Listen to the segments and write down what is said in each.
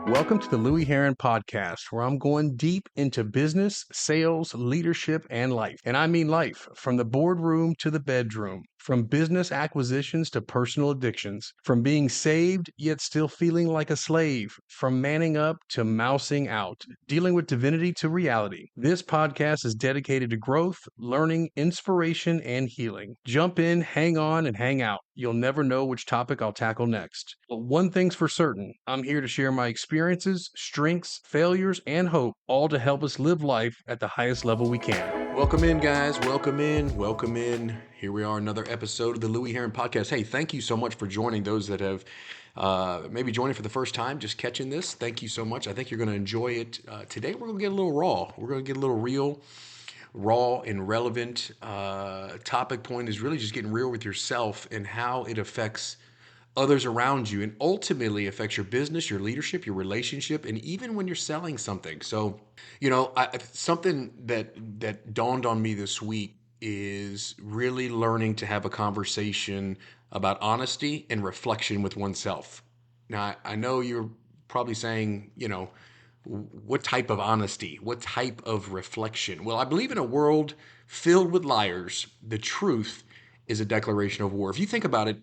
Welcome to the Louie Herron Podcast, where I'm going deep into business, sales, leadership, and life. And I mean life, from the boardroom to the bedroom, from business acquisitions to personal addictions, from being saved yet still feeling like a slave, from manning up to mousing out, dealing with divinity to reality. This podcast is dedicated to growth, learning, inspiration, and healing. Jump in, hang on, and hang out. You'll never know which topic I'll tackle next. But one thing's for certain, I'm here to share my experiences, strengths, failures, and hope, all to help us live life at the highest level we can. Welcome in, guys. Welcome in. Here we are, another episode of the Louie Herron Podcast. Hey, thank you so much for joining. Those that have maybe joining for the first time, just catching this, thank you so much. I think you're going to enjoy it. Today, we're going to get a little raw. We're going to get a little real. Raw and relevant topic point is really just getting real with yourself and how it affects others around you and ultimately affects your business, your leadership, your relationship, and even when you're selling something. So, something that dawned on me this week is really learning to have a conversation about honesty and reflection with oneself. Now, I know you're probably saying, what type of honesty? What type of reflection? Well, I believe in a world filled with liars, the truth is a declaration of war. If you think about it,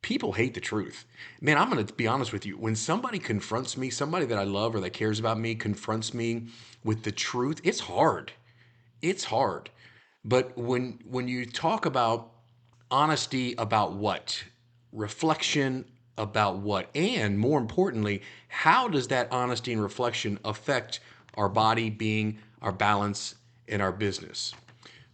people hate the truth. Man, I'm going to be honest with you. When somebody confronts me, somebody that I love or that cares about me confronts me with the truth, it's hard. It's hard. But when you talk about honesty about what? Reflection about what? And more importantly, how does that honesty and reflection affect our body, being, our balance, and our business?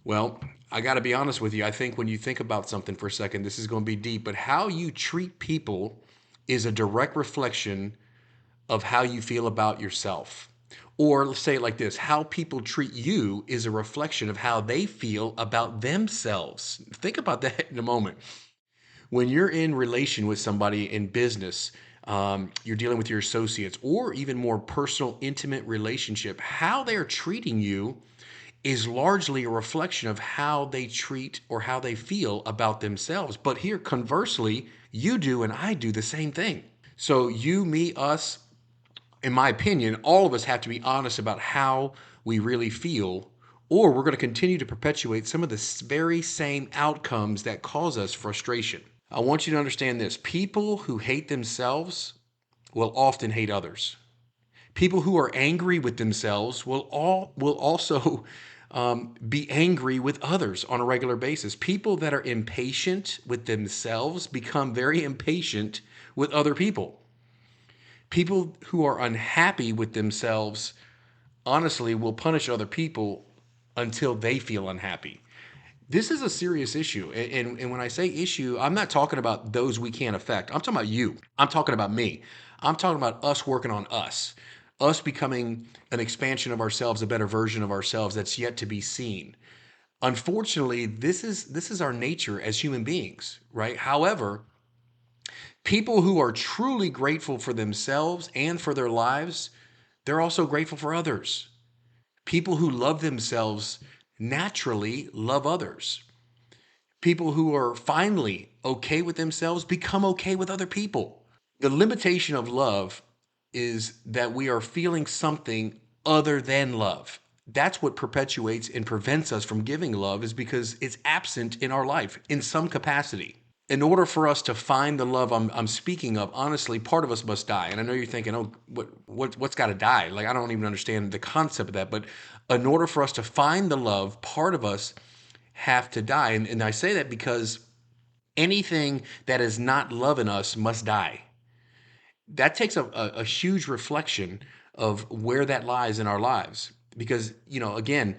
Well, I got to be honest with you. I think when you think about something for a second, this is going to be deep, but how you treat people is a direct reflection of how you feel about yourself. Or let's say it like this, how people treat you is a reflection of how they feel about themselves. Think about that in a moment. When you're in relation with somebody in business, you're dealing with your associates, or even more personal, intimate relationship, how they're treating you is largely a reflection of how they treat or how they feel about themselves. But here, conversely, you do and I do the same thing. So you, me, us, in my opinion, all of us have to be honest about how we really feel, or we're going to continue to perpetuate some of the very same outcomes that cause us frustration. I want you to understand this. People who hate themselves will often hate others. People who are angry with themselves will also be angry with others on a regular basis. People that are impatient with themselves become very impatient with other people. People who are unhappy with themselves, honestly, will punish other people until they feel unhappy. This is a serious issue. And when I say issue, I'm not talking about those we can't affect. I'm talking about you. I'm talking about me. I'm talking about us working on us becoming an expansion of ourselves, a better version of ourselves that's yet to be seen. Unfortunately, this is our nature as human beings, right? However, people who are truly grateful for themselves and for their lives, they're also grateful for others. People who love themselves naturally love others. People who are finally okay with themselves become okay with other people. The limitation of love is that we are feeling something other than love. That's what perpetuates and prevents us from giving love, is because it's absent in our life in some capacity. In order for us to find the love I'm speaking of, honestly, part of us must die. And I know you're thinking, oh, what's got to die? Like, I don't even understand the concept of that. But in order for us to find the love, part of us have to die. And I say that because anything that is not love in us must die. That takes a huge reflection of where that lies in our lives. Because, again,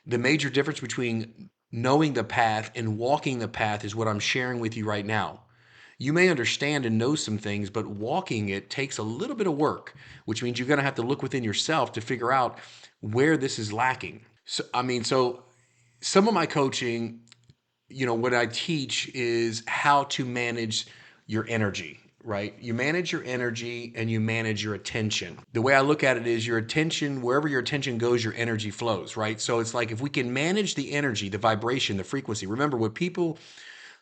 the major difference between knowing the path and walking the path is what I'm sharing with you right now. You may understand and know some things, but walking it takes a little bit of work, which means you're going to have to look within yourself to figure out where this is lacking. So some of my coaching, what I teach is how to manage your energy, right? You manage your energy and you manage your attention. The way I look at it is your attention, wherever your attention goes, your energy flows, right? So it's like if we can manage the energy, the vibration, the frequency. Remember, what people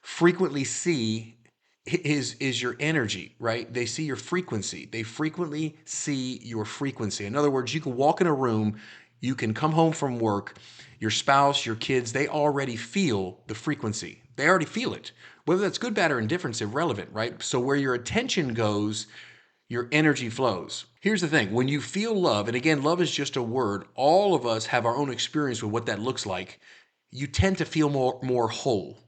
frequently see is your energy, right? They see your frequency. They frequently see your frequency. In other words, you can walk in a room, you can come home from work, your spouse, your kids, they already feel the frequency. They already feel it. Whether that's good, bad, or indifferent is irrelevant, right? So where your attention goes, your energy flows. Here's the thing, when you feel love, and again, love is just a word, all of us have our own experience with what that looks like. You tend to feel more whole.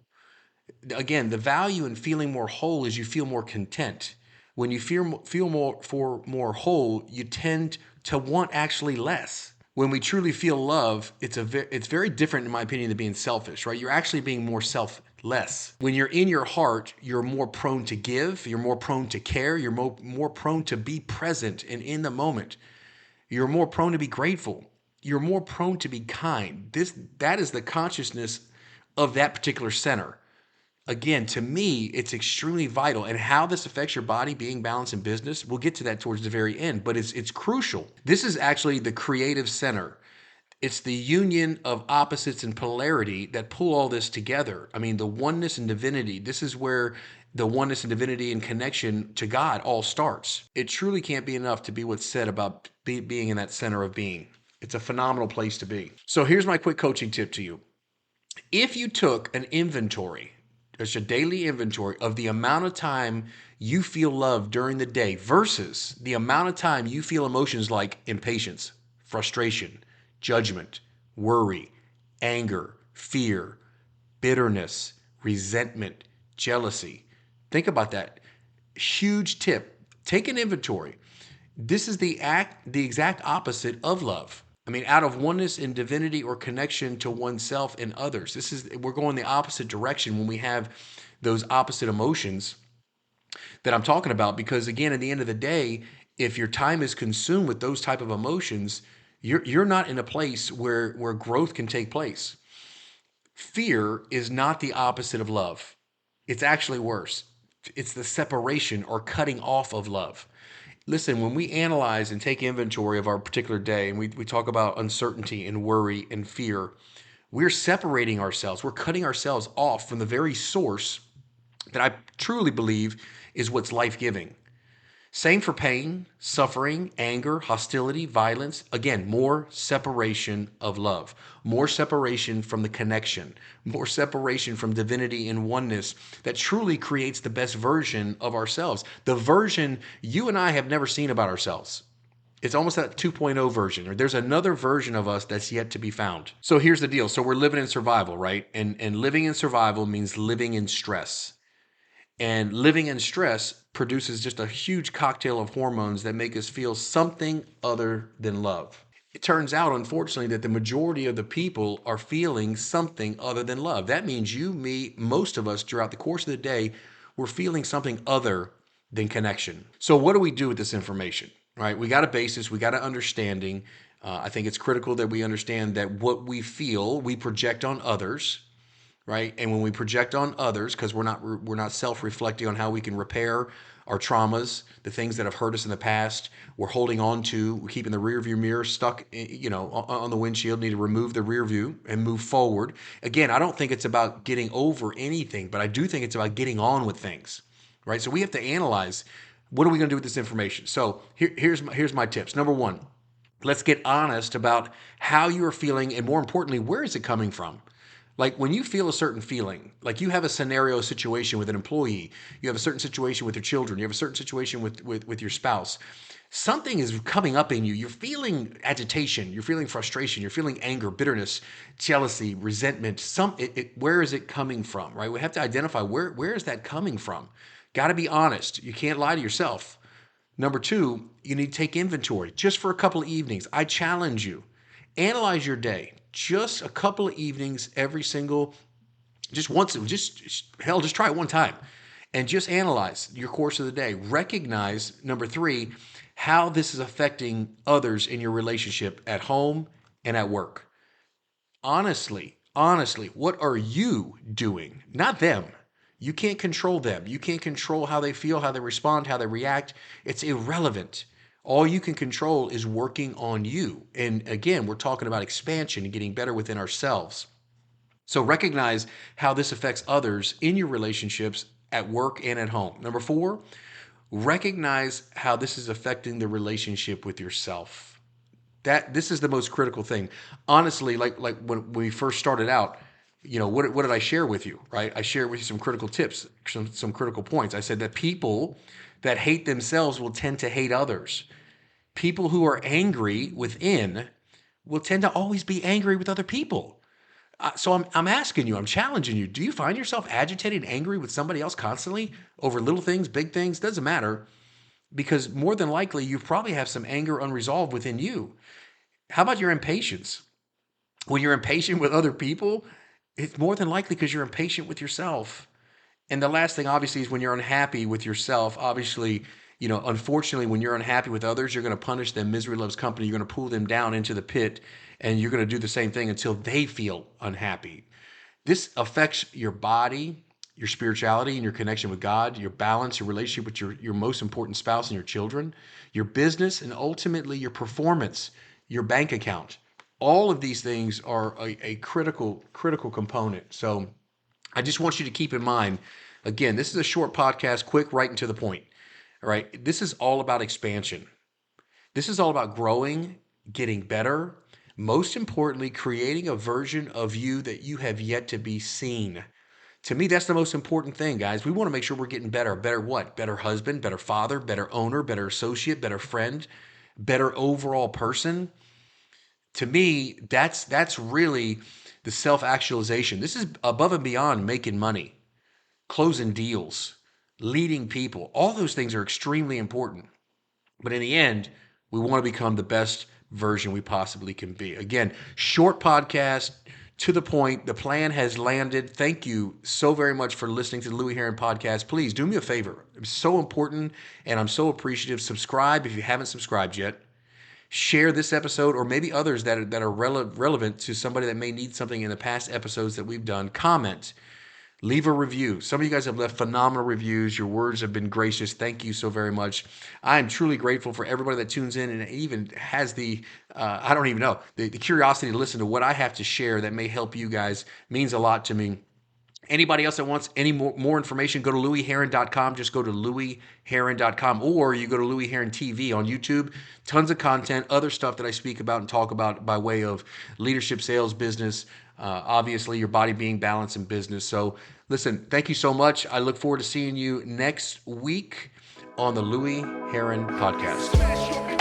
Again, the value in feeling more whole is you feel more content. When you feel more whole, you tend to want actually less. When we truly feel love, it's very different in my opinion than being selfish, right? You're actually being more selfless. When you're in your heart, you're more prone to give, you're more prone to care, you're more prone to be present and in the moment. You're more prone to be grateful. You're more prone to be kind. That is the consciousness of that particular center. Again, to me, it's extremely vital. And how this affects your body being balanced in business, we'll get to that towards the very end, but it's crucial. This is actually the creative center. It's the union of opposites and polarity that pull all this together. I mean, the oneness and divinity, this is where the oneness and divinity and connection to God all starts. It truly can't be enough to be what's said about being in that center of being. It's a phenomenal place to be. So here's my quick coaching tip to you. If you took an inventory, just a daily inventory of the amount of time you feel love during the day versus the amount of time you feel emotions like impatience, frustration, judgment, worry, anger, fear, bitterness, resentment, jealousy. Think about that. Huge tip. Take an inventory. This is the exact opposite of love. I mean, out of oneness in divinity or connection to oneself and others. We're going the opposite direction when we have those opposite emotions that I'm talking about. Because again, at the end of the day, if your time is consumed with those type of emotions, you're not in a place where growth can take place. Fear is not the opposite of love. It's actually worse. It's the separation or cutting off of love. Listen, when we analyze and take inventory of our particular day, and we talk about uncertainty and worry and fear, we're separating ourselves. We're cutting ourselves off from the very source that I truly believe is what's life giving. Same for pain, suffering, anger, hostility, violence. Again, more separation of love, more separation from the connection, more separation from divinity and oneness that truly creates the best version of ourselves. The version you and I have never seen about ourselves. It's almost that 2.0 version, or there's another version of us that's yet to be found. So here's the deal. So we're living in survival, right? And living in survival means living in stress. And living in stress produces just a huge cocktail of hormones that make us feel something other than love. It turns out, unfortunately, that the majority of the people are feeling something other than love. That means you, me, most of us throughout the course of the day, we're feeling something other than connection. So what do we do with this information? Right? We got a basis, we got an understanding. I think it's critical that we understand that what we feel, we project on others, right? And when we project on others, because we're not self-reflecting on how we can repair our traumas, the things that have hurt us in the past, we're holding on to, we're keeping the rear view mirror stuck, on the windshield. Need to remove the rear view and move forward. Again, I don't think it's about getting over anything, but I do think it's about getting on with things, right? So we have to analyze, what are we going to do with this information? So here's my tips. Number one, let's get honest about how you are feeling, and more importantly, where is it coming from? Like when you feel a certain feeling, like you have a scenario situation with an employee, you have a certain situation with your children, you have a certain situation with your spouse, something is coming up in you. You're feeling agitation, you're feeling frustration, you're feeling anger, bitterness, jealousy, resentment. Where is it coming from, right? We have to identify where is that coming from? Got to be honest. You can't lie to yourself. Number two, you need to take inventory just for a couple of evenings. I challenge you. Analyze your day. Just a couple of evenings just once, just try it one time and just analyze your course of the day. Recognize, number three, how this is affecting others in your relationship at home and at work. Honestly, what are you doing? Not them. You can't control them. You can't control how they feel, how they respond, how they react. It's irrelevant. All you can control is working on you. And again, we're talking about expansion and getting better within ourselves. So recognize how this affects others in your relationships at work and at home. Number 4, recognize how this is affecting the relationship with yourself. This is the most critical thing. Honestly, like when we first started out, what did I share with you, right? I shared with you some critical tips, some critical points. I said that people that hate themselves will tend to hate others. People who are angry within will tend to always be angry with other people. So I'm asking you, I'm challenging you. Do you find yourself agitated, angry with somebody else constantly over little things, big things? Doesn't matter, because more than likely you probably have some anger unresolved within you. How about your impatience? When you're impatient with other people, it's more than likely because you're impatient with yourself. And the last thing, obviously, is when you're unhappy with yourself. Obviously, unfortunately, when you're unhappy with others, you're going to punish them. Misery loves company. You're going to pull them down into the pit, and you're going to do the same thing until they feel unhappy. This affects your body, your spirituality, and your connection with God, your balance, your relationship with your most important spouse and your children, your business, and ultimately your performance, your bank account. All of these things are a critical component. So I just want you to keep in mind, again, this is a short podcast, quick, right and to the point. All right. This is all about expansion. This is all about growing, getting better, most importantly, creating a version of you that you have yet to be seen. To me, that's the most important thing, guys. We want to make sure we're getting better. Better what? Better husband, better father, better owner, better associate, better friend, better overall person. To me, that's really the self-actualization. This is above and beyond making money, closing deals, leading people. All those things are extremely important. But in the end, we want to become the best version we possibly can be. Again, short podcast, to the point. The plan has landed. Thank you so very much for listening to the Louie Herron Podcast. Please do me a favor. It's so important and I'm so appreciative. Subscribe if you haven't subscribed yet. Share this episode or maybe others that are relevant to somebody that may need something in the past episodes that we've done. Comment. Leave a review. Some of you guys have left phenomenal reviews. Your words have been gracious. Thank you so very much. I am truly grateful for everybody that tunes in and even has I don't even know, the curiosity to listen to what I have to share that may help you guys. Means a lot to me. Anybody else that wants any more information, go to louieherron.com. Just go to louieherron.com, or you go to Louie Herron TV on YouTube. Tons of content, other stuff that I speak about and talk about by way of leadership, sales, business, obviously your body being balanced in business. So listen, thank you so much. I look forward to seeing you next week on the Louie Herron Podcast.